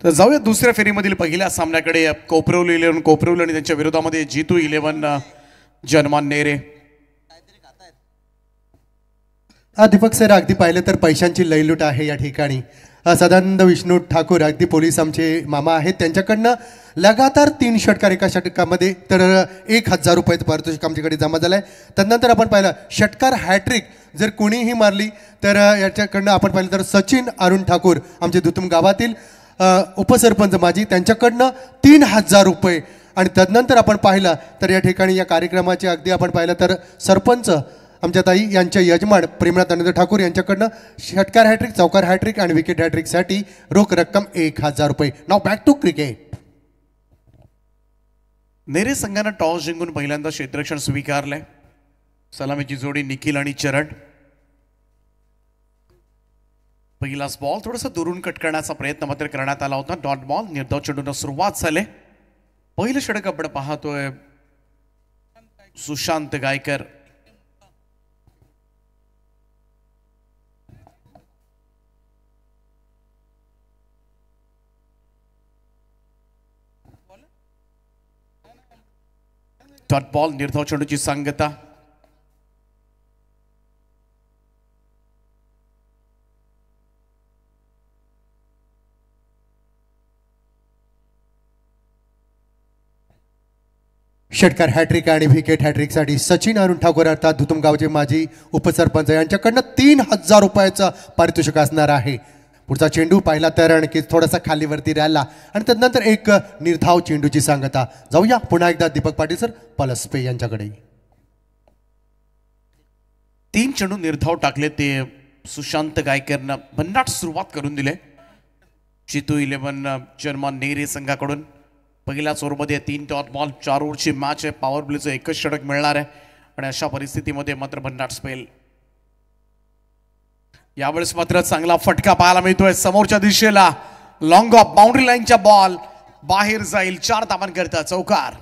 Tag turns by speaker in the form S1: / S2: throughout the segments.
S1: तर जाऊया दुसऱ्या फेरीमधील पहिल्या सामन्याकडे. कोपरवली 11 कोपरवली आणि त्यांच्या विरोधामध्ये जीतू 11 जनमान नेरे.
S2: दीपक सर, अगदी पाहिलं तर पैशांची लयलूट आहे या ठिकाणी. सदानंद विष्णू ठाकूर, अगदी पोलीस आमचे मामा आहेत, त्यांच्याकडनं लगातार 3 षटकार एका षटकामध्ये, तर 1000 रुपयाचं पारितोषिक आमच्याकडे जमा झालं आहे. त्यानंतर आपण पाहिलं षटकार हॅट्रिक जर कोणीही मारली तर याच्याकडनं आपण पाहिलं तर सचिन अरुण ठाकूर आमचे दुतम गावातील उपसरपंच माजी, त्यांच्याकडनं 3000 रुपये. आणि तदनंतर आपण पाहिलं तर या ठिकाणी या कार्यक्रमाचे अगदी आपण पाहिलं तर सरपंच आमच्या ताई यांच्या यजमान प्रेमनाथ आनंद ठाकूर यांच्याकडनं षटकार हॅट्रिक, चौकार हॅट्रिक आणि विकेट हॅट्रिकसाठी रोख रक्कम 1000 रुपये. नाव बॅक टू क्रिकेट.
S1: नेरे संघानं टॉस जिंकून पहिल्यांदा क्षेत्ररक्षण स्वीकारलंय. सलामीची जोडी निखिल आणि चरण. पहिलाच बॉल थोडासा दुरून कट करण्याचा प्रयत्न मात्र करण्यात आला होता. डॉट बॉल, निर्धाव चेंडून सुरुवात झाली. पहिलं षटक आपण पाहतोय सुशांत गायकर. डॉट बॉल, निर्धाव चेंडूची सांगता.
S2: षटकार हॅट्रिक आणि विकेट हॅट्रिकसाठी सचिन अरुण ठाकूर अर्थात धुतुम गावचे माजी उपसरपंच यांच्याकडनं 3000 रुपयाचं पारितोषिक असणार आहे. पुढचा चेंडू पाहिला तर आणखी थोडासा खालीवरती राहिला आणि त्यानंतर एक निर्धाव चेंडूची सांगता. जाऊया पुन्हा एकदा दीपक पाटील सर पलसपे यांच्याकडे.
S1: 3 चेंडू निर्धाव टाकले ते सुशांत गायकरनं भन्नाट सुरुवात करून दिले. जीतू 11 जनमान नेरे संघाकडून पहिल्याच ओव्हरमध्ये 3 डॉट बॉल, 4 ओव्हरची मॅच आहे. पॉवर प्लेचं एकच षटक मिळणार आहे आणि अशा परिस्थितीमध्ये मात्र भन्नाट स्पेल. यावेळेस मात्र चांगला फटका पाहायला मिळतोय समोरच्या दिशेला. लॉंग ऑफ बाउंड्री लाईनच्या बॉल बाहेर जाईल. 4 धावांकरता चौकार.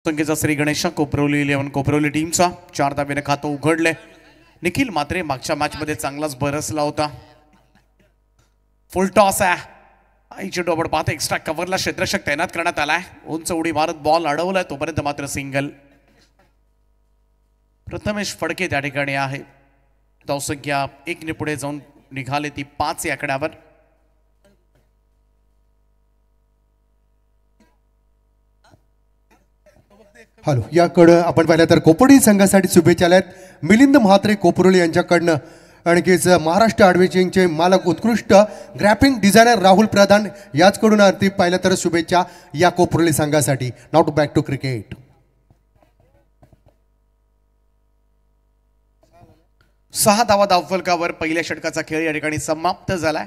S1: संख्येचा श्री गणेश कोपरवली 11 कोपरवली टीमचा 4 धावेने खातं उघडले. निखिल मात्र मागच्या मॅच मध्ये चांगलाच बरसला होता. फुल टॉस आहे. चेंडू आपण पाहतो एक्स्ट्रा कव्हरला क्षेत्ररक्षक तैनात करण्यात आलाय. उंच उडी मारत बॉल अडवलाय तोपर्यंत मात्र सिंगल. प्रथमेश फडके त्या ठिकाणी आहे. धावसंख्या 1 ने पुढे जाऊन निघाले ती 5 या आकड्यावर.
S2: हॅलो, याकडं आपण पाहिलं तर कोपरवली संघासाठी शुभेच्छा आहेत मिलिंद म्हात्रे कोपरवली यांच्याकडनं. आणखीच महाराष्ट्र आडवेचिंगचे मालक उत्कृष्ट ग्रॅफिक डिझायनर राहुल प्रधान याचकडून अर्थी पाहिलं तर शुभेच्छा या कोपरवली संघासाठी. Now to back to cricket.
S1: 6 धावा धावफलकावर पहिल्या षटकाचा खेळ या ठिकाणी समाप्त झालाय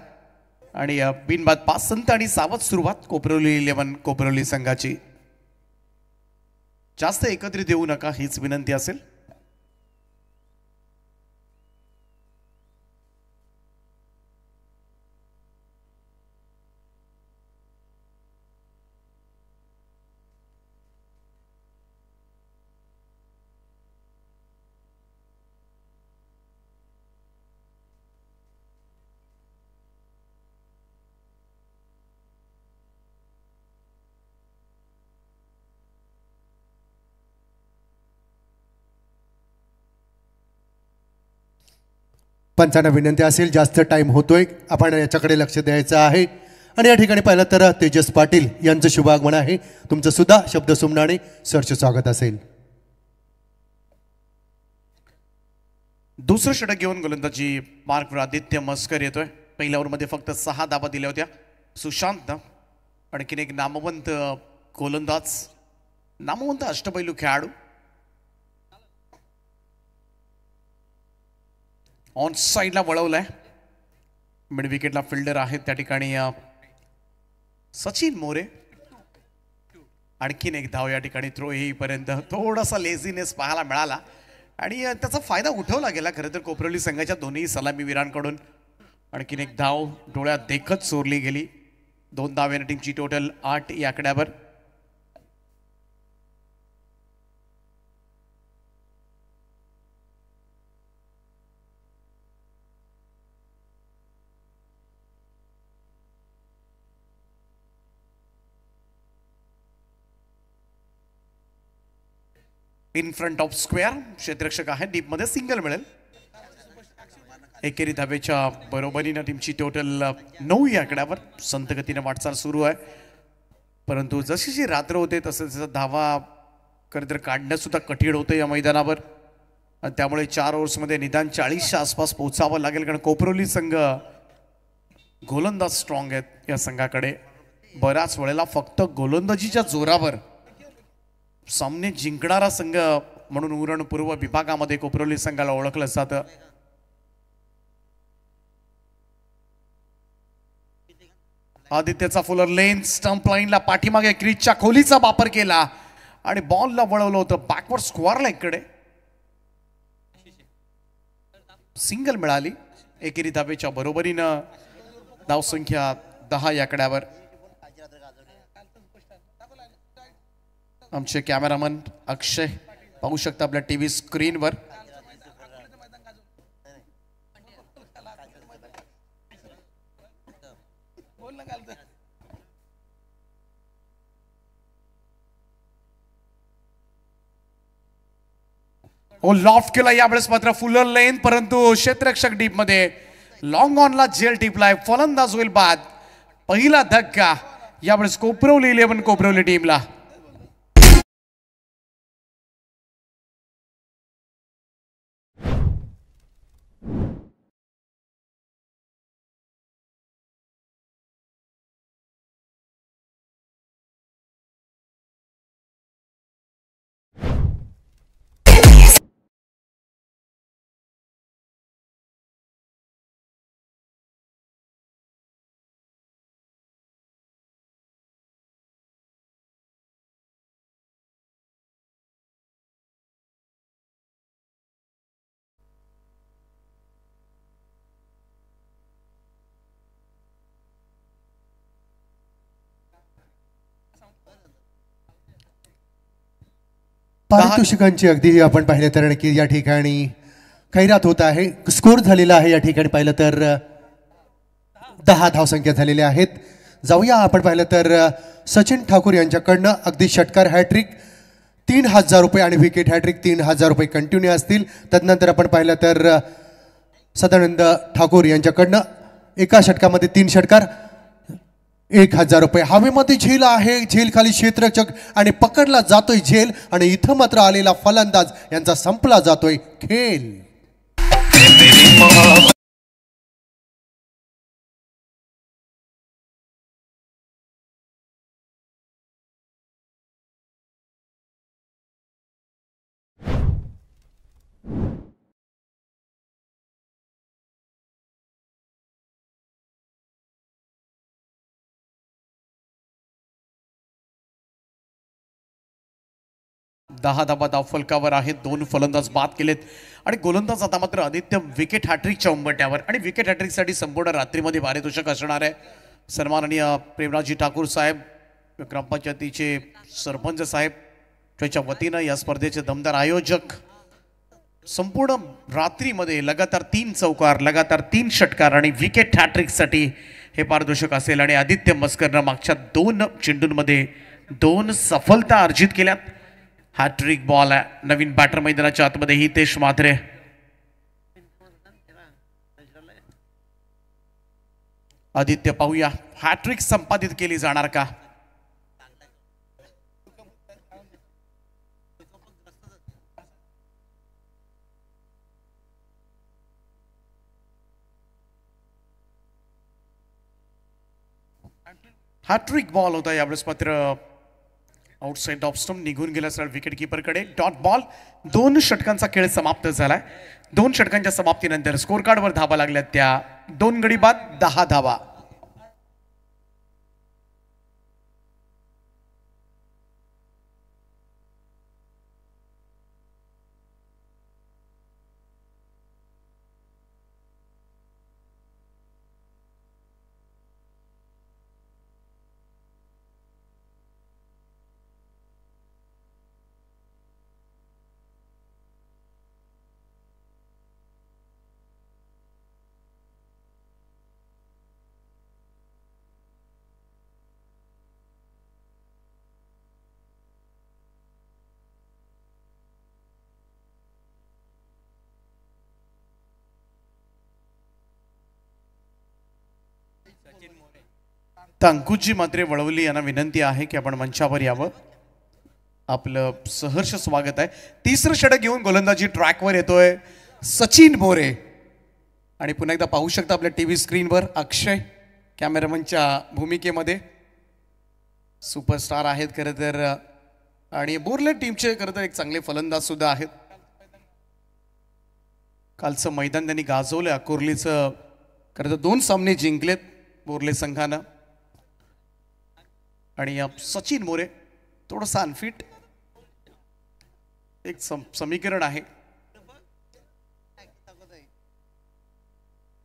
S1: आणि बिनबाद 5 संत आणि सावध सुरुवात कोपरवली 11 कोपरवली संघाची. जास्त एकत्रित येऊ नका हीच विनंती असेल.
S2: पंचांना विनंती असेल, जास्त टाइम होतोय, आपण याच्याकडे लक्ष द्यायचं आहे. आणि या ठिकाणी पाहिलं तर तेजस पाटील यांचं शुभागमन आहे. तुमचं सुद्धा शब्द सुमनाने सरचे स्वागत असेल.
S1: दुसरं षटक घेऊन गोलंदाजी मार्कवर आदित्य मस्कर येतोय. पहिल्या ओव्हरमध्ये फक्त 6 धावा दिल्या होत्या सुशांतनं. आणखीन एक नामवंत गोलंदाज, नामवंत अष्टपैलू खेळाडू. ऑन साईडला वळवलाय. मिड विकेटला फिल्डर आहेत त्या ठिकाणी सचिन मोरे. आणखीन एक धाव या ठिकाणी थ्रो येईपर्यंत थोडासा लेझीनेस पाहायला मिळाला. आणि त्याचा फायदा उठवला गेला खरं तर कोपरोली संघाच्या दोन्ही सलामीवीरांकडून. आणखीन एक धाव डोळ्यात देखत चोरली गेली. 2 धाव येणार टीमची टोटल 8 या आकड्यावर. इन फ्रंट ऑफ स्क्वेअर क्षेत्ररक्षक आहे. डीप मध्ये सिंगल मिळेल. एकेरी धावेच्या बरोबरीनं टीमची टोटल 9 या आकड्यावर. संत गतीने वाटचाल सुरू आहे. परंतु जशी जी रात्र होते तसं धावा खरं तर काढणं सुद्धा कठीण होतं या मैदानावर. आणि त्यामुळे 4 ओव्हर्समध्ये निदान 40च्या आसपास पोहोचावं लागेल. कारण कोपरोली संघ गोलंदाज स्ट्रॉंग आहेत. या संघाकडे बऱ्याच वेळेला फक्त गोलंदाजीच्या जोरावर सामने जिंकणारा संघ म्हणून उरण पूर्व विभागामध्ये कोपरोली संघाला ओळखलं जातं. आदित्यचा फुलर लेन स्टंप लाईनला पाठीमागे क्रीजच्या खोलीचा वापर केला आणि बॉलला वळवलं होतं बॅकवर्ड स्क्वेअरला. इकडे सिंगल मिळाली. एकेरी धावेच्या बरोबरीनं धावसंख्या 10 या आकड्यावर. आमचे कॅमेरामन अक्षय पाहू शकता आपल्या टीव्ही स्क्रीनवर. लॉफ्ट केला यावेळेस मात्र फुलर लेन. परंतु क्षेत्ररक्षक डीप मध्ये लॉंग ऑनला झेल टिपलाय. फलंदाज होईल बाद. पहिला धक्का यावेळेस कोपरोली 11 कोपरोली टीमला.
S2: पारितोषिकांची अगदी आपण पाहिलं तर की या ठिकाणी खैरात होत आहे. स्कोर झालेला आहे या ठिकाणी पाहिलं तर 10 धावसंख्या झालेल्या आहेत. जाऊया आपण पाहिलं तर सचिन ठाकूर यांच्याकडनं अगदी षटकार हॅट्रिक 3000 रुपये आणि विकेट हॅट्रिक 3000 रुपये कंटिन्यू असतील. तदनंतर आपण पाहिलं तर सदानंद ठाकूर यांच्याकडनं एका षटकामध्ये 3 षटकार 1000 रुपये. हवेमध्ये झेल आहे. झेल खाली क्षेत्ररक्षक आणि पकडला जातोय झेल आणि इथं मात्र आलेला फलंदाज यांचा संपला जातोय खेळ.
S1: दहा धाबा धाव फलकावर आहेत. 2 फलंदाज बाद केलेत आणि गोलंदाज आता मात्र आदित्य विकेट हॅट्रिकच्या उंबरठ्यावर. आणि विकेट हॅट्रिकसाठी संपूर्ण रात्रीमध्ये पारितोषिक असणार आहे. सन्माननीय प्रेमराजी ठाकूर साहेब ग्रामपंचायतीचे सरपंच साहेब त्याच्या वतीनं या स्पर्धेचे दमदार आयोजक संपूर्ण रात्रीमध्ये लगातार 3 चौकार लगातार 3 षटकार आणि विकेट हॅट्रिकसाठी हे पारितोषिक असेल. आणि आदित्य मस्करनं मागच्या 2 चेंडूंमध्ये 2 सफलता अर्जित केल्यात. हॅट्रिक बॉल आहे. नवीन बॅटर मैदानाच्या आतमध्ये हितेश म्हात्रे. आदित्य पाहूया हॅट्रिक संपादित केली जाणार का. हॅट्रिक बॉल होता यावेळेस मात्र आउटसाइड ऑफ स्टंप निघून गेला सर विकेट कीपरकडे. Dot ball. 2 षटकांचा खेळ समाप्त झालाय. 2 षटकांच्या समाप्तीनंतर स्कोर कार्डवर धावा लागल्यात त्या 2 गडी बाद 10 धावा. तर अंकुशजी मात्रे वळवली यांना विनंती आहे की आपण मंचावर यावं. आपलं सहर्ष स्वागत आहे. तिसरं षटक घेऊन गोलंदाजी ट्रॅकवर येतोय सचिन मोरे. आणि पुन्हा एकदा पाहू शकता आपल्या टीव्ही स्क्रीनवर अक्षय कॅमेरामनच्या भूमिकेमध्ये. सुपरस्टार आहेत खरं तर आणि बोरले टीमचे खरं तर एक चांगले फलंदाज सुद्धा आहेत. कालचं मैदान त्यांनी गाजवलं. अकोर्लीचं खरं तर 2 सामने जिंकलेत बोरले संघानं. आणि सचिन मोरे थोडंसं अनफिट एक समीकरण आहे.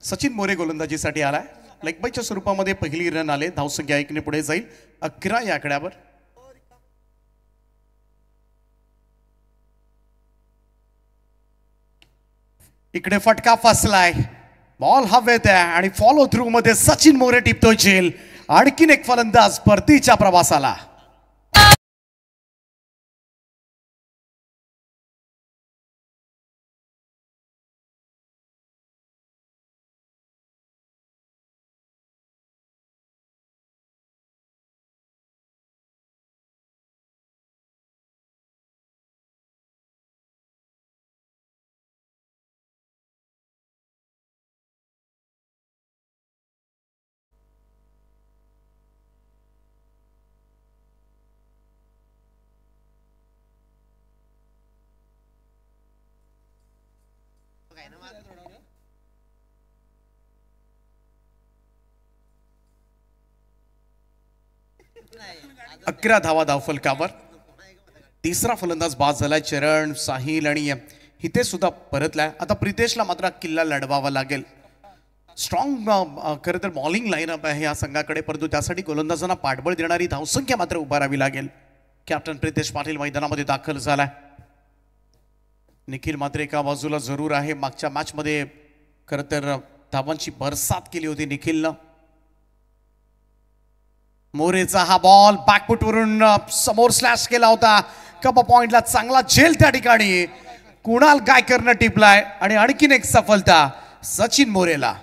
S1: सचिन मोरे गोलंदाजीसाठी आलाय. लेग बायच्या स्वरूपामध्ये पहिली रन आले. धावसंख्या 1 ने पुढे जाईल 11 या आकड्यावर. इकडे फटका फसलाय. बॉल हवेत आहे आणि फॉलो थ्रू मध्ये सचिन मोरे टिपतोय झेल. आणखीन एक फलंदाज परतीच्या प्रवासाला. अकरा धावा धावफलकावर. तिसरा फलंदाज बाद झालाय. चरण, साहिल आणि हिते सुद्धा परतलाय. आता प्रितेशला मात्र किल्ला लढवावा लागेल. स्ट्रॉंग खरं तर बॉलिंग लाईनअप आहे या संघाकडे, परंतु त्यासाठी गोलंदाजांना पाठबळ देणारी धावसंख्या मात्र उभारावी लागेल. कॅप्टन प्रितेश पाटील मैदानामध्ये दाखल झालाय. निखिल मात्र एका बाजूला जरूर आहे. मागच्या मॅच मध्ये खरं तर धावांची बरसात केली होती निखिलनं. मोरेचा हा बॉल बॅकफुट वरून समोर स्लॅश केला होता. कप पॉइंटला चांगला झेल त्या ठिकाणी कुणाल गायकरनं टिपलाय आणि आणखीन एक सफलता सचिन मोरेला.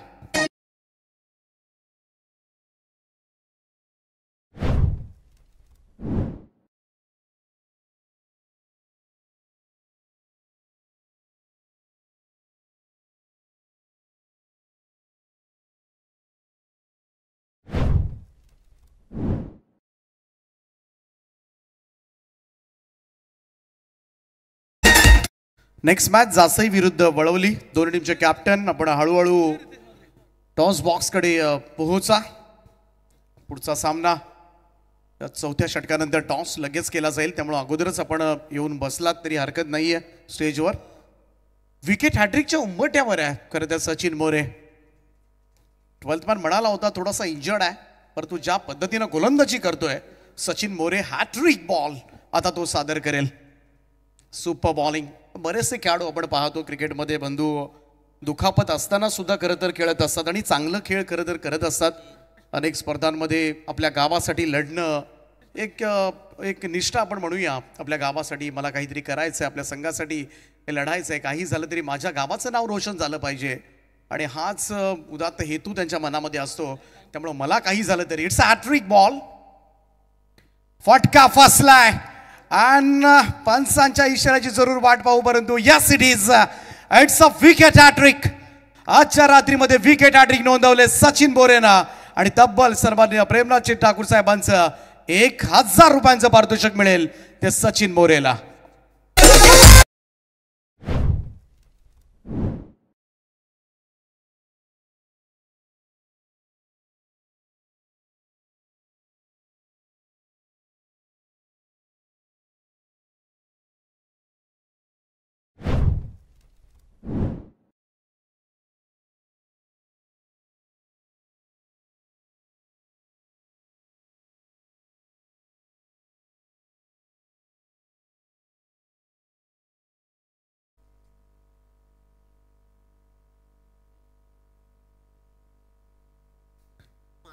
S1: नेक्स्ट मॅच जासई विरुद्ध वळवली. दोन्ही टीमचे कॅप्टन. आपण हळूहळू टॉस बॉक्स कडे पोहोचा. पुढचा सामना चौथ्या षटकानंतर टॉस लगेच केला जाईल, त्यामुळे अगोदरच आपण येऊन बसलात तरी हरकत नाहीये स्टेजवर. विकेट हॅट्रिकच्या उंबरठ्यावर आहे खरं तर सचिन मोरे. 12th मॅन म्हणाला होता थोडासा इंजर्ड आहे, परंतु ज्या पद्धतीनं गोलंदाजी करतोय सचिन मोरे, हॅट्रिक बॉल आता तो सादर करेल. Super bowling. बरेचसे खेळाडू आपण पाहतो क्रिकेटमध्ये बंधू दुखापत असताना सुद्धा खरं तर खेळत असतात आणि चांगलं खेळ खरं तर करत असतात. अनेक स्पर्धांमध्ये आपल्या गावासाठी लढणं एक निष्ठा आपण म्हणूया. आपल्या गावासाठी मला काहीतरी करायचं आहे, आपल्या संघासाठी हे लढायचं आहे, काही झालं तरी माझ्या गावाचं नाव रोशन झालं पाहिजे आणि हाच उदात्त हेतू त्यांच्या मनामध्ये असतो. त्यामुळे मला काही झालं तरी. It's a hat-trick ball. फटका फसलाय आणि पंचांच्या इशाऱ्याची जरूर वाट पाहू, परंतु yes it is it's a wicket hat-trick. आजच्या रात्रीमध्ये विकेट हॅट्रिक नोंदवले सचिन मोरेनं आणि तब्बल सन्माननीय प्रेमनाथ ठाकूर साहेबांचं 1000 रुपयांचं पारितोषिक मिळेल ते सचिन मोरेला.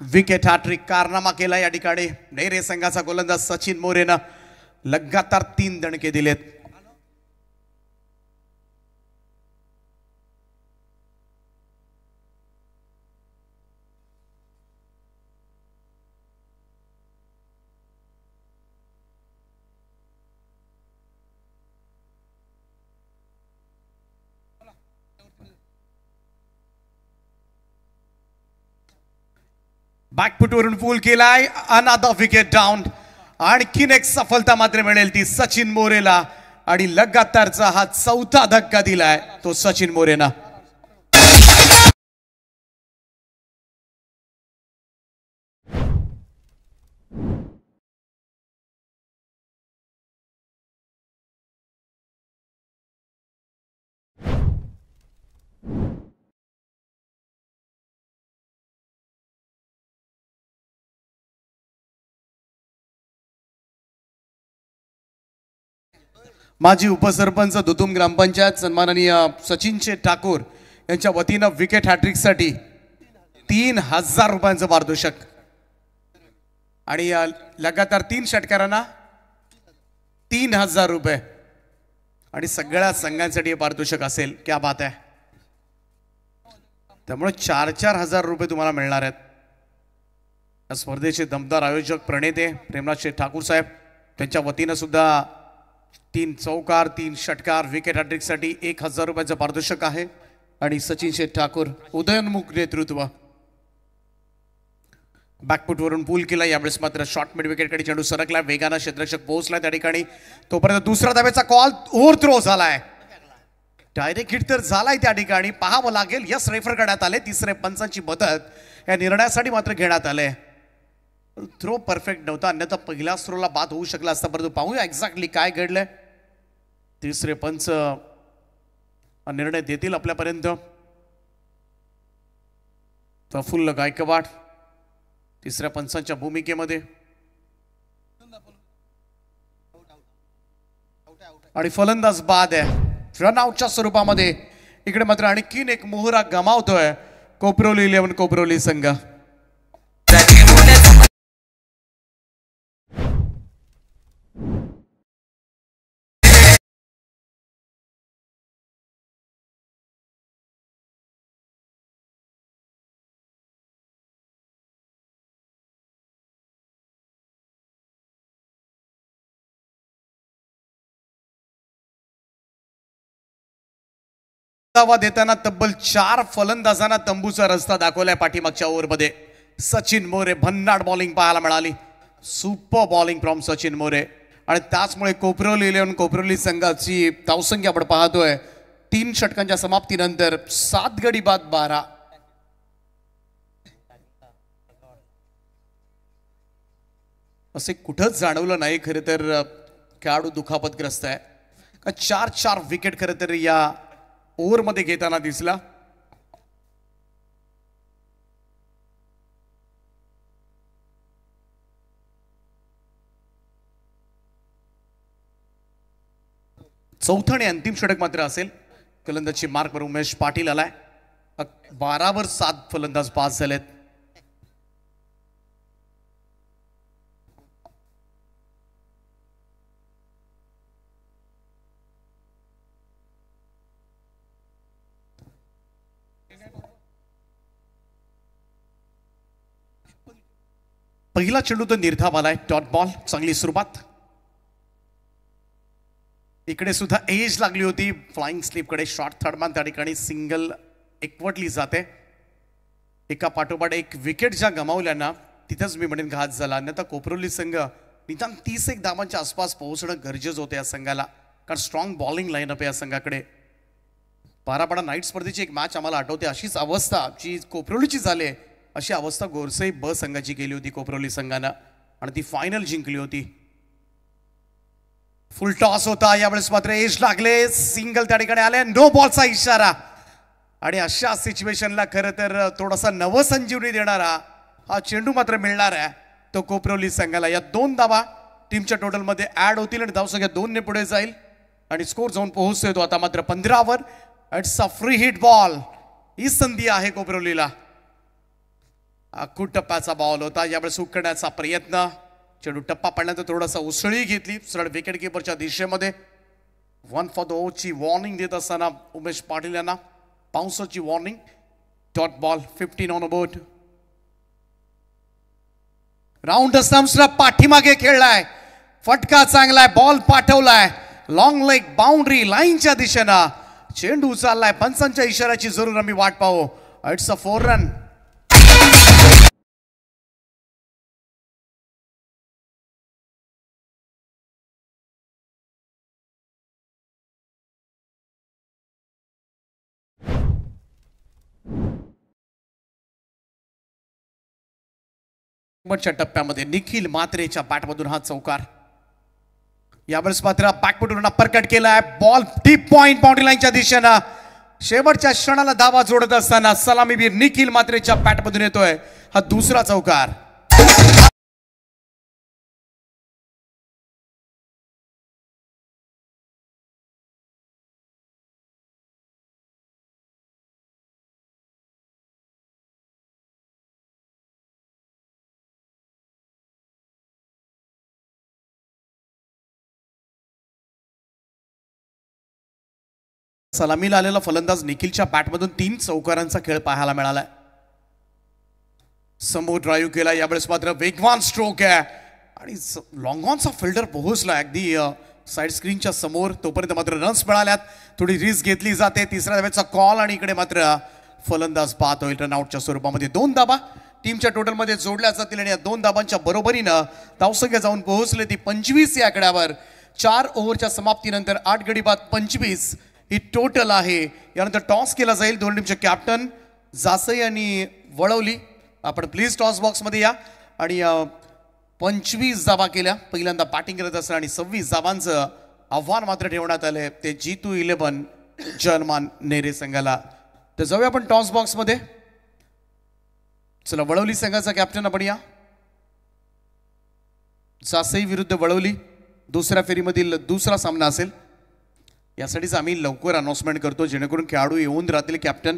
S1: विकेट हॅट्रिक कारनामा केला या ठिकाणी नेरे संघाचा गोलंदाज सचिन मोरेनं. लगातार 3 दणके दिलेत. बॅकफुटवरून पूल केलाय, अनदर विकेट डाऊन. आणखीन एक सफलता मात्र मिळेल ती सचिन मोरेला आणि लगातारचा हा चौथा धक्का दिलाय तो सचिन मोरेना. माजी उपसरपंच दुतुम ग्रामपंचायत सन्माननीय सचिनचे ठाकूर यांच्या वतीनं विकेट हॅट्रिकसाठी 3000 रुपयांचं पारितोषिक आणि लगातार 3 षटकारांना 3000 रुपये आणि सगळ्या संघांसाठी हे पारितोषिक असेल. क्या बात आहे. त्यामुळे 4,000 रुपये तुम्हाला मिळणार आहेत. या स्पर्धेचे दमदार आयोजक प्रणेते प्रेमराज ठाकूर साहेब त्यांच्या वतीनं सुद्धा 3 चौकार 3 षटकार विकेट हॅट्रिकसाठी 1000 रुपयाचं पारितोषिक आहे. आणि सचिन शेठ ठाकूर उदयोन्मुख नेतृत्व. बॅकफुटवरून पूल केला, यावेळेस मात्र शॉर्ट मिड विकेटकडे चेंडू सरकला, वेगानं क्षेत्ररक्षक पोहोचला त्या ठिकाणी. तोपर्यंत दुसरा धाब्याचा कॉल ओव्हर थ्रो झालाय. डायरेक्ट हिट तर झालाय त्या ठिकाणी, पाहावं लागेल. यस, रेफर करण्यात आले. तिसरे पंचांची मदत या निर्णयासाठी मात्र घेण्यात आले. थ्रो परफेक्ट नव्हता, अन्यथा पहिल्या थ्रोला बाद होऊ शकला असता. परंतु पाहूया एक्झॅक्टली काय घडलंय. तिसरे पंच निर्णय देतील आपल्यापर्यंत. प्रफुल्ल गायकवाड तिसऱ्या पंचांच्या भूमिकेमध्ये आणि फलंदाज बाद आहे रनआउटच्या स्वरूपामध्ये. इकडे मात्र आणखीन एक मोहरा गमावतोय कोपरोली 11 कोपरोली संघ. दावा देताना तब्बल 4 फलंदाजांना तंबूचा रस्ता दाखवलाय पाठीमागच्या ओव्हरमध्ये. सचिन मोरे भन्नाट बॉलिंग पाहायला मिळाली. Super bowling from Sachin More. आणि त्याचमुळे कोपरोली 11 कोपरोली संघाची धावसंख्या आपण पाहतोय 3 षटकांच्या समाप्तीनंतर 7 गडी बाद 12. असे कुठंच जाणवलं नाही खरं तर खेळाडू दुखापतग्रस्त आहे का. 4 विकेट खरं तर या ओव्हर मध्ये घेताना दिसला. चौथा आणि अंतिम षटक मात्र असेल. फलंदाजी मार्कवर उमेश पाटील आलाय. 12 वर 7 फलंदाज पास झालेत. पहिला चेंडू तर निर्धाव आलाय. डॉट बॉल, चांगली सुरुवात. इकडे सुद्धा एज लागली होती फ्लाइंग स्लिप कडे. शॉर्ट थर्डमॅन त्या ठिकाणी सिंगल एकवटली जाते. एका पाठोपाठ एक विकेट ज्या गमावल्या ना तिथंच मी म्हणेन घात झाला. अन्यथा कोपरोली संघ निदान 30 धावांच्या आसपास पोहोचणं गरजेचं होतं या संघाला. कारण स्ट्रॉंग बॉलिंग लाईनअप या संघाकडे. पारापाडा नाईट स्पर्धेची एक मॅच आम्हाला आठवते. अशीच अवस्था जी कोपरोलीची झाली अशी अवस्था गोरसई ब संघाची गेली होती कोपरोली संघानं आणि ती फायनल जिंकली होती. फुल टॉस होता. यावेळेस मात्र एज लागले. सिंगल त्या ठिकाणी आले. नो बॉलचा इशारा. आणि अशा सिच्युएशनला खरं तर थोडासा नवसंजीवनी देणारा हा चेंडू मात्र मिळणार आहे तो कोपरोली संघाला. या 2 धावा टीमच्या टोटलमध्ये ऍड होतील आणि धावसंख्या 2 ने पुढे जाईल आणि स्कोर जाऊन पोहोचतोय तो आता मात्र 15 वर. It's a free hit ball. ही संधी आहे कोपरोलीला. टप्प्याचा बॉल होता. यावेळेस हुक करण्याचा प्रयत्न. चेंडू टप्पा पडल्यानंतर थोडासा उसळी घेतली सरळ विकेट किपरच्या दिशेमध्ये. 1 फॉर द ओव्हरची वॉर्निंग देत असताना उमेश पाटील यांना बाउन्सरची warning. Dot ball 15 on board. Round स्टंप्सला पाठीमागे खेळलाय. फटका चांगलाय. बॉल पाठवलाय लॉंग लेग बाउंड्री लाईनच्या दिशेनं. चेंडू चाललाय. पंचांच्या इशाऱ्याची जरूर आम्ही वाट पाहू. It's a 4 run. शेवटच्या टप्प्यामध्ये निखिल मात्रेच्या बॅटमधून हा चौकार. यावेळेस मात्र बॅकफुटवरून अपरकट केलाय. बॉल डीप पॉइंट बाउंड्री लाईनच्या दिशेनं शेवटच्या क्षणाला धावा जोडत असताना सलामीवीर निखिल मात्रेच्या बॅटमधून येतोय हा दुसरा चौकार. सलामीला आलेला फलंदाज निखिलच्या बॅटमधून 3 चौकारांचा खेळ पाहायला मिळालाय. समोर ड्राईव्ह केला. यावेळेस मात्र वेगवान स्ट्रोक आहे आणि लॉंग ऑनचा फिल्डर पोहोचला अगदी साईड स्क्रीनच्या समोर. तोपर्यंत मात्र रन्स मिळाल्यात. थोडी रिस्क घेतली जाते. तिसऱ्या धावेचा कॉल आणि इकडे मात्र फलंदाज बाद होईल. रनआउटच्या स्वरूपामध्ये 2 धाबा टीमच्या टोटलमध्ये जोडल्या जातील आणि या 2 धाबांच्या बरोबरीनं धावसंख्या जाऊन पोहोचले ती 25 या आकड्यावर. 4 ओव्हरच्या समाप्तीनंतर 8 गडी बाद 25 ही टोटल आहे. यानंतर टॉस केला जाईल. दोन टीमचे कॅप्टन जासई आणि वळवली, आपण प्लीज टॉस बॉक्समध्ये या. आणि 25 धाबा केल्या पहिल्यांदा बॅटिंग करत असताना आणि 26 धाबांचं आव्हान मात्र ठेवण्यात आलंय ते G211 जर्मान नेरे संघाला. तर जाऊया आपण टॉस बॉक्समध्ये. चला, वळवली संघाचा कॅप्टन आपण या. जासई विरुद्ध वळवली दुसऱ्या फेरीमधील दुसरा सामना असेल. यासाठीच आम्ही लवकर अनाउन्समेंट करतो जेणेकरून खेळाडू येऊन राहतील कॅप्टन.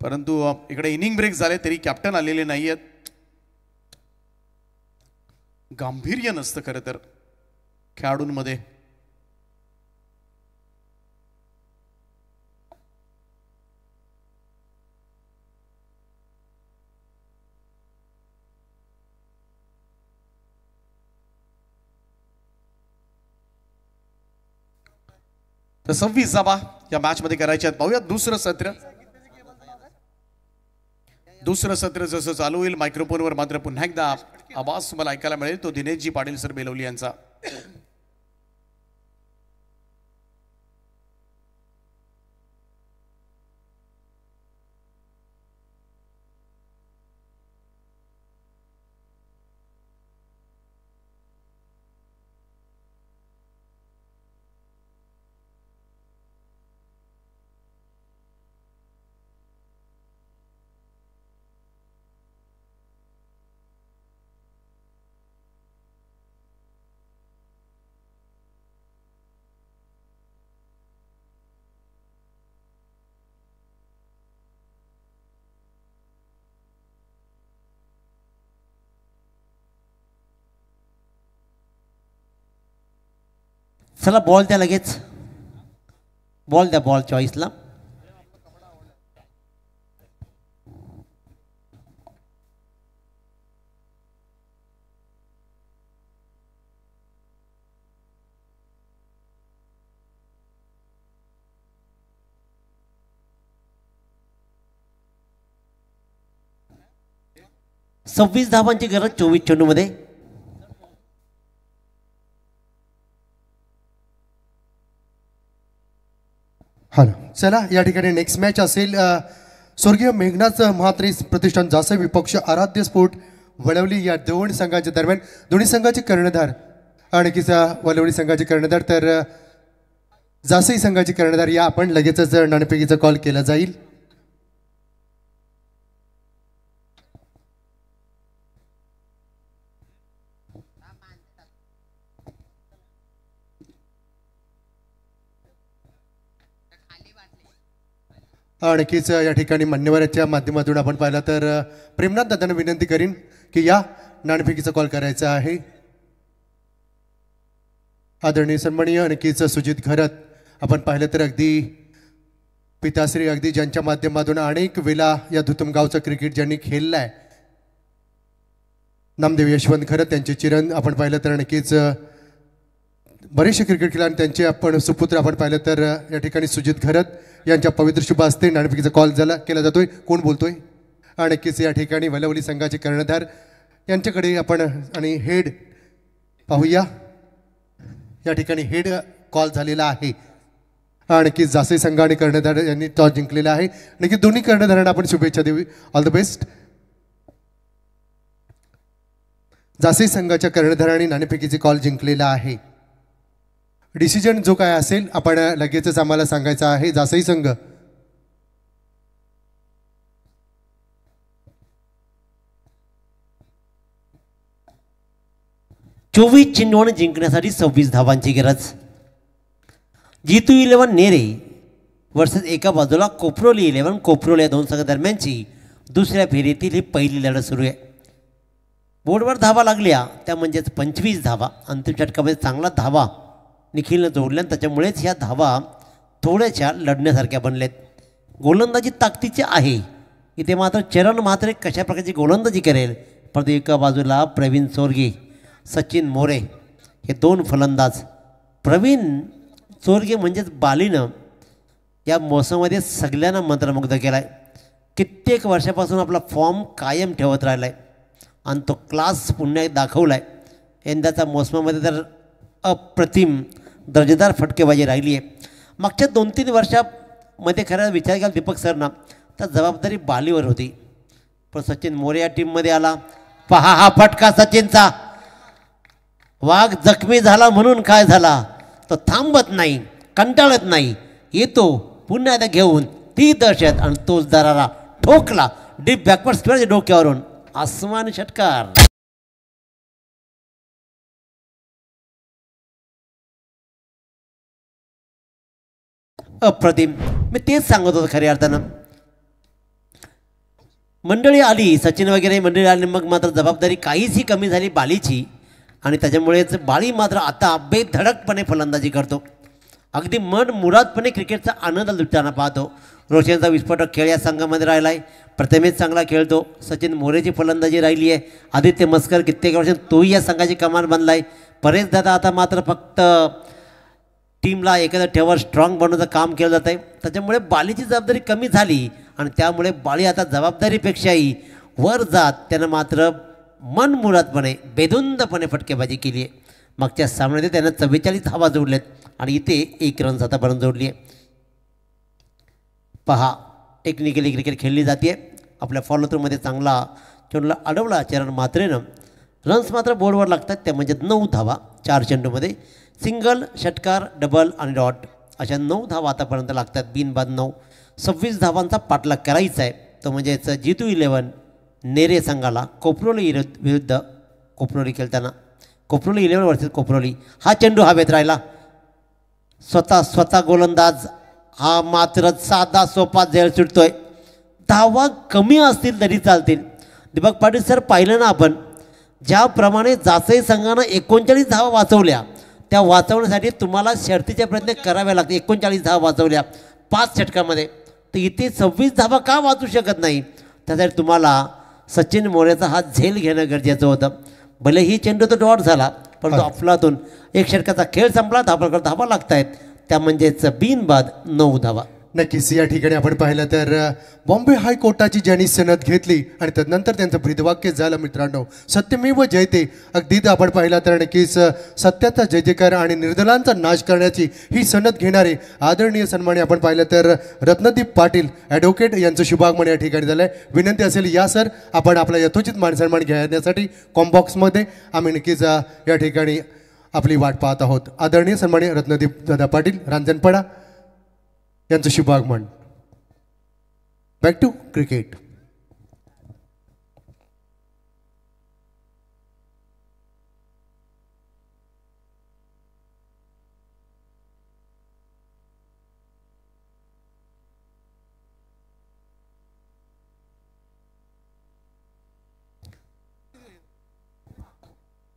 S1: परंतु इकडे इनिंग ब्रेक झाले तरी कॅप्टन आलेले नाही आहेत. गांभीर्य नसतं खरं तर खेळाडूंमध्ये. तर 26 धाबा या मॅच मध्ये करायच्या आहेत. पाहूया दुसरं सत्र जसं चालू होईल मायक्रोफोनवर मात्र पुन्हा एकदा आवाज तुम्हाला ऐकायला मिळेल तो दिनेशजी पाटील सर बेलवली यांचा.
S3: चला बॉल द्या लगेच. बॉल द्या, बॉल चॉईसला. सव्वीस धावांची गरज 24 चेंडूमध्ये.
S2: हॅलो, चला या ठिकाणी नेक्स्ट मॅच असेल स्वर्गीय मेघनाथ म्हात्रे प्रतिष्ठान जासई विपक्ष आराध्य स्पोर्ट वळवली या दोन संघांच्या दरम्यान. दोन्ही संघाचे कर्णधार आणि किसा वळवली संघाचे कर्णधार तर जासई संघाचे कर्णधार या आपण लगेचच नाणेफेकीचा कॉल केला जाईल. आणखीच या ठिकाणी मान्यवराच्या माध्यमातून आपण पाहिलं तर प्रेमनाथ दादांना विनंती करीन की या नाणेफेकीचा कॉल करायचा आहे. आदरणीय सन्माननीय आणखीच सुजित घरत आपण पाहिलं तर अगदी पिताश्री अगदी ज्यांच्या माध्यमातून अनेक वेळा या धुतुमगावचं क्रिकेट ज्यांनी खेळलं आहे नामदेव यशवंत घरत त्यांचे चिरण आपण पाहिलं तर आणखीच बरेचसे क्रिकेट खेळाडू त्यांचे आपण सुपुत्र आपण पाहिलं तर या ठिकाणी सुजित घरत यांच्या पवित्र शुभ हस्ते नाणेफेकीचा कॉल केला जातोय. कोण बोलतोय? आणखीच या ठिकाणी वलवली संघाचे कर्णधार यांच्याकडे आपण आणि हेड पाहूया. या ठिकाणी हेड कॉल झालेला आहे. आणखी जासई संघ आणि कर्णधार यांनी टॉस जिंकलेला आहे. नक्की दोन्ही कर्णधारांना आपण शुभेच्छा देऊ. All the best. जासई संघाच्या कर्णधाराने नाणेफेकीचे कॉल जिंकलेला आहे. डिसिजन जो काय असेल आपण लगेचच आम्हाला सांगायचा आहे. जासई संघ
S3: 24 चेंडूने जिंकण्यासाठी 26 धावांची गरज. जीतू 11 नेरे वर्सेस एका बाजूला कोपरोली 11 कोपरोली या दोन संघादरम्यानची दुसऱ्या फेरीतील ही पहिली लढत सुरू आहे. बोर्डवर धावा लागल्या त्या म्हणजेच 25 धावा. अंतिम षटकामध्ये चांगला धावा निखिलनं जोडल्या आणि त्याच्यामुळेच ह्या धावा थोड्याशा लढण्यासारख्या बनल्यात. गोलंदाजी ताकदीची आहे. इथे मात्र चरण म्हात्रे कशा प्रकारची गोलंदाजी करेल. परंतु एका बाजूला प्रवीण चोरगे सचिन मोरे हे दोन फलंदाज. प्रवीण चोरगे म्हणजेच बालीनं या मोसमामध्ये सगळ्यांना मंत्रमुग्ध केला आहे. कित्येक वर्षापासून आपला फॉर्म कायम ठेवत राहिला आहे आणि तो क्लास पुन्हा दाखवला आहे. यंदाच्या मोसमामध्ये तर अप्रतिम दर्जेदार फटकेबाजी राहिली आहे. मागच्या 2-3 वर्षामध्ये खरं विचार केला दीपक सरना तर जबाबदारी बालीवर होती. पण सचिन मोरे या टीममध्ये आला. पहा हा फटका सचिनचा. वाघ जखमी झाला म्हणून काय झाला, तो थांबत नाही, कंटाळत नाही, येतो पुन्हा एकदा घेऊन ती दहशत आणि तोच दरारा ठोकला डीप बॅकवर्ड स्क्वेअरच्या डोक्यावरून. आसमानी षटकार. अप्रतिम. मी तेच सांगत होतो खऱ्या अर्थानं. मंडळी आली, सचिन वगैरे मंडळी आली, मग मात्र जबाबदारी काहीच कमी झाली बालीची आणि त्याच्यामुळेच बाली मात्र आता बेधडकपणे फलंदाजी करतो. अगदी मन मुरादपणे क्रिकेटचा आनंद लुटताना पाहतो. रोशनचा विस्फोटक खेळ या संघामध्ये राहिला आहे. प्रथमेश चांगला खेळतो. सचिन मोरेची फलंदाजी राहिली आहे. आदित्य मस्कर कित्येक वर्षांत तोही या संघाची कमान बनला आहे. परेश दादा आता मात्र फक्त टीमला एखाद्या ठेवर स्ट्रॉंग बनवण्याचं काम केलं जात आहे. त्याच्यामुळे बालीची जबाबदारी कमी झाली आणि त्यामुळे बाली आता जबाबदारीपेक्षाही वर जात त्यानं मात्र मनमुरादपणे बेधुंदपणे फटकेबाजी केली आहे. मागच्या सामन्यात त्यानं 44 धावा जोडल्यात आणि इथे 1 रन आतापर्यंत जोडली आहे. पहा टेक्निकली क्रिकेट खेळली जाते. आपल्या फॉलोथ्रूमध्ये चांगला चेंडूला अडवला चरण म्हात्रेनं. रन्स मात्र बोर्डवर लागतात त्या म्हणजे 9 धावा 4 चेंडूमध्ये. सिंगल, षटकार, डबल आणि डॉट अशा 9 धावा आतापर्यंत लागतात. बिनबाद 9. 26 धावांचा पाठलाग करायचा आहे. तो म्हणजेच जीतू 11 नेरे संघाला कोपरोली विरुद्ध कोपरोली खेळताना. कोपरोली 11 वर्सेस कोपरोली. हा चेंडू हवेत राहिला. स्वतः गोलंदाज हा मात्र साधा सोपा झेल सुटतोय. धावा कमी असतील तरी चालतील. दीपक पाटील सर पाहिलं ना आपण ज्याप्रमाणे जासई संघानं 39 धावा वाचवल्या त्या वाचवण्यासाठी तुम्हाला शर्तीचे प्रयत्न करावे लागते. 39 धावा वाचवल्या 5 षटकामध्ये. तर इथे 26 धावा का वाचू शकत नाही. त्यासाठी तुम्हाला सचिन मोरेचा हा झेल घेणं गरजेचं होतं. भले ही चेंडू तो डॉट झाला परंतु अफलातून 1 षटकाचा खेळ संपला. धावा लागत आहेत त्या म्हणजेच बिनबाद 9 धावा.
S2: नक्कीच या ठिकाणी आपण पाहिलं तर बॉम्बे हायकोर्टाची ज्यांनी सनद घेतली आणि त्यानंतर त्यांचं ब्रीदवाक्य झालं मित्रांनो, सत्यमेव जयते. अगदी आपण पाहिलं तर नक्कीच सत्याचा जय जयकार आणि निर्दलांचा नाश करण्याची ही सनद घेणारे आदरणीय सन्मानी आपण पाहिलं तर रत्नदीप पाटील ॲडव्होकेट यांचं शुभागमन या ठिकाणी झालं आहे. विनंती असेल या सर आपण आपला यथोचित मानसन्मान घेण्यासाठी कॉम्बॉक्समध्ये आम्ही नक्कीच या ठिकाणी आपली वाट पाहत आहोत. आदरणीय सन्मानी रत्नदीप दादा पाटील रांजणपाडा यांचं शुभागमन. Back to cricket.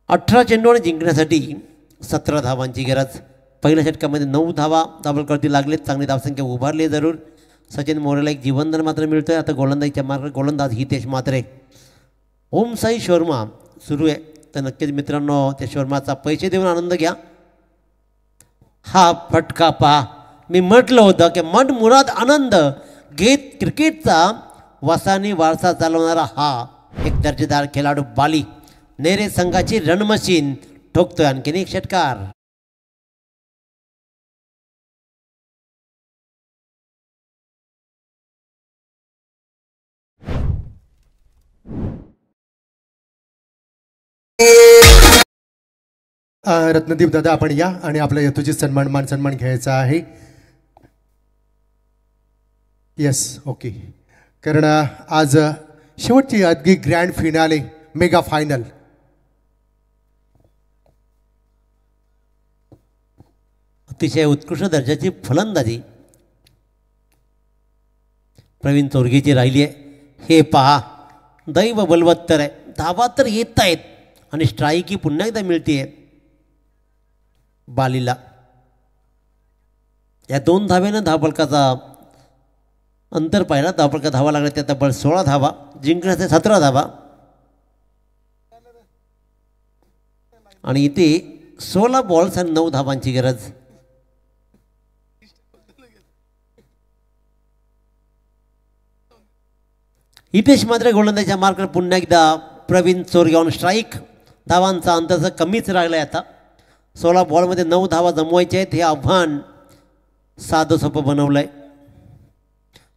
S3: अठरा चेंडूने जिंकण्यासाठी 17 धावांची गरज. पहिल्या षटकामध्ये 9 धावा दाबलकरती लागलेत. चांगली धावसंख्या उभारली जरूर. सचिन मोरेला एक जीवनदान मात्र मिळतोय. आता गोलंदाजीच्या मार्ग गोलंदाज हितेश म्हात्रे. ओम साई शर्मा सुरू आहे. तर नक्कीच मित्रांनो त्या शर्माचा पैसे देऊन आनंद घ्या. हा फटका पहा. मी म्हटलं होतं की मन मुराद आनंद घेत क्रिकेटचा वसानी वारसा चालवणारा हा एक दर्जेदार खेळाडू बाली नेरे संघाची रणमशीन ठोकतोय आणखीन 1 षटकार.
S2: रत्नदीप दादा आपण या आणि आपल्या यथोचित मान सन्मान घ्यायचा आहे. Yes okay. कारण आज शेवटची अगदी ग्रँड फिनाले मेगा फायनल.
S3: अतिशय उत्कृष्ट दर्जाची फलंदाजी प्रवीण चोरगेची राहिली आहे. हे पहा दैव बलवत्तर आहे. धावा तर येत आहेत आणि स्ट्राईक ही पुन्हा एकदा मिळते बालीला. या 2 धाव्यानं धावफलकाचा अंतर पाहिला. धावफलका धावा लागला त्या तब्बल 16 धावा. जिंकण्याचे 17 धावा आणि इथे 16 बॉल्स आणि 9 धावांची गरज. हितेश मात्र गोलंदाजीच्या मार्कवर पुन्हा एकदा प्रवीण चोरगे ऑन स्ट्राईक. धावांचा अंतर कमीच राहिला आहे आता. 16 बॉलमध्ये 9 धावा जमवायचे आहेत. हे आव्हान साधं सोपं बनवलंय.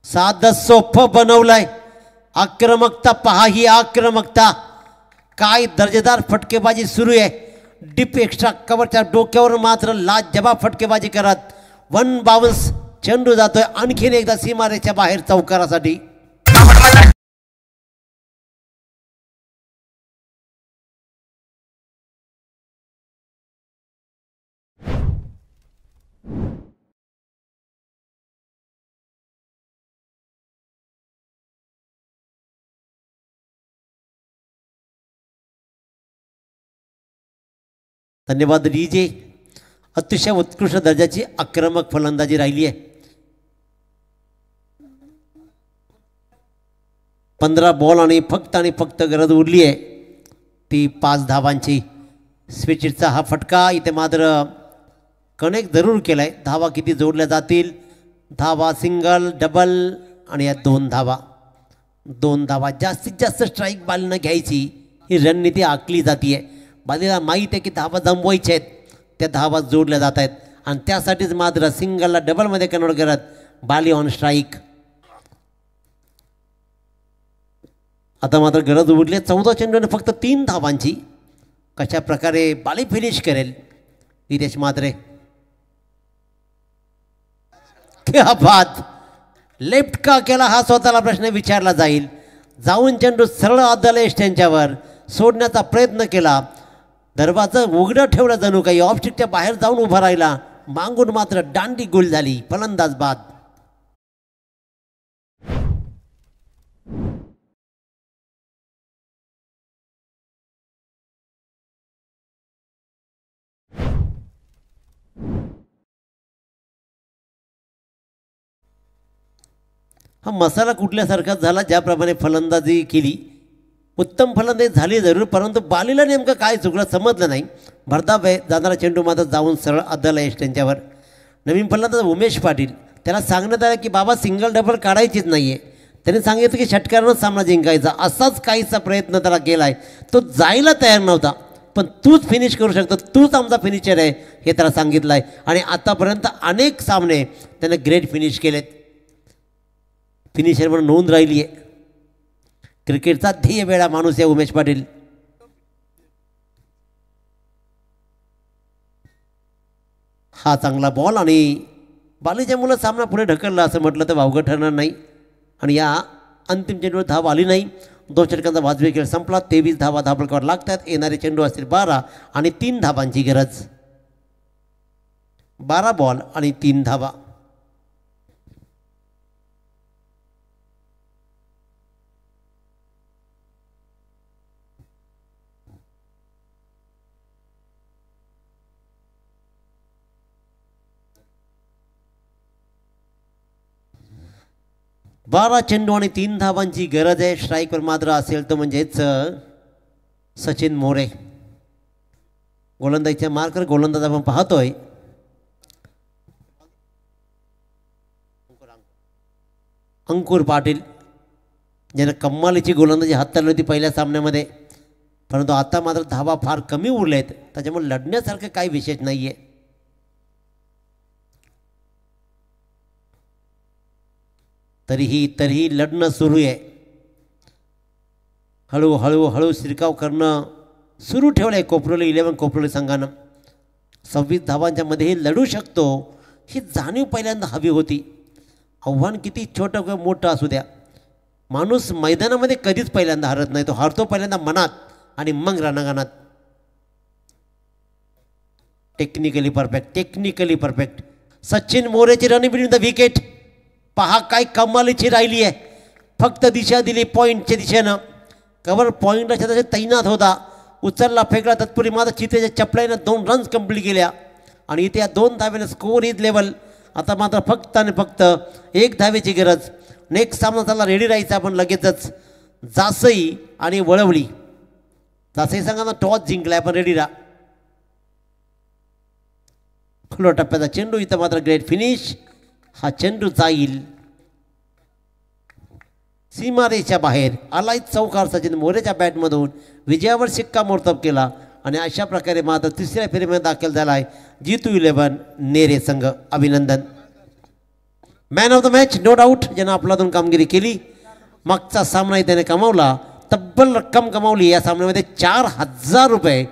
S3: साधं सोपं बनवलंय. आक्रमकता पहा. ही आक्रमकता काय दर्जेदार फटकेबाजी सुरू आहे. डीप एक्स्ट्रा कव्हरच्या डोक्यावर मात्र लाजवाब फटकेबाजी करत 1 बाउन्स चेंडू जातोय आणखीन एकदा सीमारेच्या बाहेर चौकारासाठी. धन्यवाद डीजे. अतिशय उत्कृष्ट दर्जाची आक्रमक फलंदाजी राहिली आहे. 15 बॉल आणि फक्त गरज उरली आहे ती 5 धावांची. स्विचचा हा फटका इथे मात्र कनेक्ट जरूर केलाय. धावा किती जोडल्या जातील. धावा सिंगल डबल आणि या 2 धावा. 2 धावा जास्तीत जास्त स्ट्राईक बालीनं घ्यायची ही रणनीती आखली जाते. बालीला माहीत आहे की धावा जमवायच्या आहेत. त्या धावा जोडल्या जात आहेत आणि त्यासाठीच मात्र सिंगलला डबलमध्ये कन्वर्ट करत बाली ऑन स्ट्राईक. आता मात्र गरज उरली 14 चेंडूने फक्त 3 धावांची. कशा प्रकारे बाली फिनिश करेल हितेश मात्रे. क्या बात. लेफ्ट का केला हा स्वतःला प्रश्न विचारला जाईल. जाऊन चेंडू सरळ आदलेश त्यांच्यावर सोडण्याचा प्रयत्न केला. दरवाजा उघडं ठेवलं जणू काही. ऑफस्टिकच्या बाहेर जाऊन उभा राहिला. मागून मात्र दांडी गोल झाली. फलंदाज बाद. हा मसाला कुठल्यासारखाच झाला. ज्याप्रमाणे फलंदाजी केली उत्तम फलंदाजी झाली जरूर, परंतु बालीला नेमकं काय चुकलं समजलं नाही. भरधाव जाणारा चेंडू मात्र जाऊन सरळ अद्दल आहे त्यांच्यावर. नवीन फलंदाज उमेश पाटील त्याला सांगण्यात आलं की बाबा सिंगल डबल काढायचीच नाही आहे. त्याने सांगितलं की षटकारानंच सामना जिंकायचा. असाच काहीसा प्रयत्न त्याला केला आहे. तो जायला तयार नव्हता. पण तूच फिनिश करू शकतो. तूच आमचा फिनिशर आहे हे त्याला सांगितलं आहे. आणि आतापर्यंत अनेक सामने त्याने ग्रेट फिनिश केलेत. फिनिशर म्हणून नोंद राहिली आहे. क्रिकेटचा ध्येय वेळा माणूस आहे उमेश पाटील. हा चांगला बॉल आणि बालीच्या मुलं सामना पुढे ढकलला असं म्हटलं तर वावगं ठरणार नाही. आणि या अंतिम चेंडूवर धाव आली नाही. 2 षटकांचा वाजवी खेळ संपला. 23 धावा धावफलकावर लागतात. येणारे चेंडू असतील 12 आणि 3 धावांची गरज. 12 बॉल आणि 3 धावा. बारा चेंडू आणि 3 धावांची गरज आहे. स्ट्राईकवर मात्र असेल तर म्हणजेच सचिन मोरे. गोलंदाजीच्या मार्कर गोलंदाज आपण पाहतोय. अंकुर पाटील ज्यानं कम्मालीची गोलंदाजी हाताळली होती पहिल्या सामन्यामध्ये, परंतु आता मात्र धावा फार कमी उरले आहेत. त्याच्यामुळे लढण्यासारखं काही विशेष नाही आहे. तरीही लढणं सुरू आहे. हळूहळू शिरकाव करणं सुरू ठेवलं आहे कोपरोली 11 कोपरोली संघानं. 26 धावांच्या मध्ये हे लढू शकतो ही जाणीव पहिल्यांदा हवी होती. आव्हान किती छोटं किंवा मोठं असू द्या, माणूस मैदानामध्ये कधीच पहिल्यांदा हरत नाही. तो हरतो पहिल्यांदा मनात आणि मग रणांगणात. Technically perfect. सचिन मोरेची रन बिटवीन द विकेट. पहा काय कमालीची राहिली आहे. फक्त दिशा दिली पॉईंटच्या दिशेनं. कव्हर पॉईंटला तसे तैनात होता. उचलला फेकला तत्पूर्वी मात्र चितेच्या चपलाईनं 2 रन्स कंप्लीट केल्या आणि इथे या 2 धावेनं स्कोर इज लेवल. आता मात्र फक्त आणि फक्त 1 धावेची गरज. नेक्स्ट सामना त्याला रेडी राहायचा. आपण लगेचच जासई आणि वळवली. जासई संघानं टॉस जिंकलाय पण रेडी राहा. खुल्या टप्प्याचा चेंडू. इथं मात्र ग्रेट फिनिश. हा चेंडू जाईल सीमारेच्या बाहेर. आलाय चौकार सचिन मोरेच्या बॅटमधून. विजयावर शिक्कामोर्तब केला आणि अशा प्रकारे मात्र तिसऱ्या फेरीमध्ये दाखल झाला आहे G211 नेरे संघ. अभिनंदन. Man of the match no doubt ज्यानं आपल्यातून कामगिरी केली. मागचा सामनाही त्याने कमावला. तब्बल रक्कम कमावली या सामन्यामध्ये 4000 रुपये.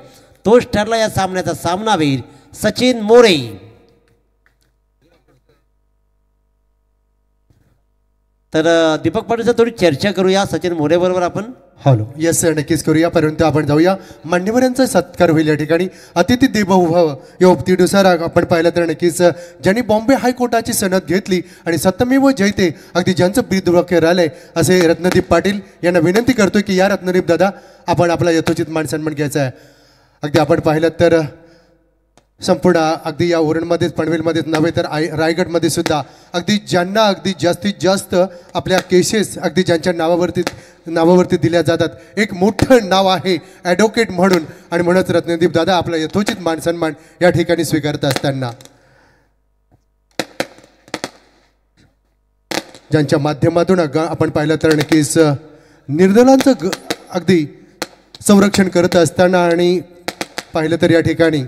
S3: तोच ठरला या सामन्याचा सामनावीर सचिन मोरे. तर दीपक पाटीलचं थोडी चर्चा करूया सचिन मोरे बरोबर आपण.
S2: हॅलो येस सर नक्कीच करूया. परंतु आपण जाऊया मान्यवरांचा सत्कार होईल या ठिकाणी. अतिथी देवभव या उक्तीनुसार आपण पाहिलं तर नक्कीच ज्यांनी बॉम्बे हायकोर्टाची सनद घेतली आणि सत्यमेव जयते अगदी ज्यांचं ब्रीदवाक्य राहिलंय असे रत्नदीप पाटील यांना विनंती करतोय की या रत्नदीप दादा आपण आपला यथोचित मान सन्मान घ्यायचा आहे. अगदी आपण पाहिलं तर संपूर्ण अगदी या ओरणमध्येच पनवेलमध्येच नव्हे तर रायगडमध्ये सुद्धा अगदी ज्यांना अगदी जास्तीत जास्त आपल्या केसेस अगदी ज्यांच्या नावावरती दिल्या जातात. एक मोठं नाव आहे ॲडव्होकेट म्हणून आणि म्हणूनच रत्नदीप दादा आपला यथोचित मान सन्मान या ठिकाणी स्वीकारत असताना ज्यांच्या माध्यमातून आपण पाहिलं तर नक्कीच निर्दलांचं अगदी संरक्षण करत असताना आणि पाहिलं तर या ठिकाणी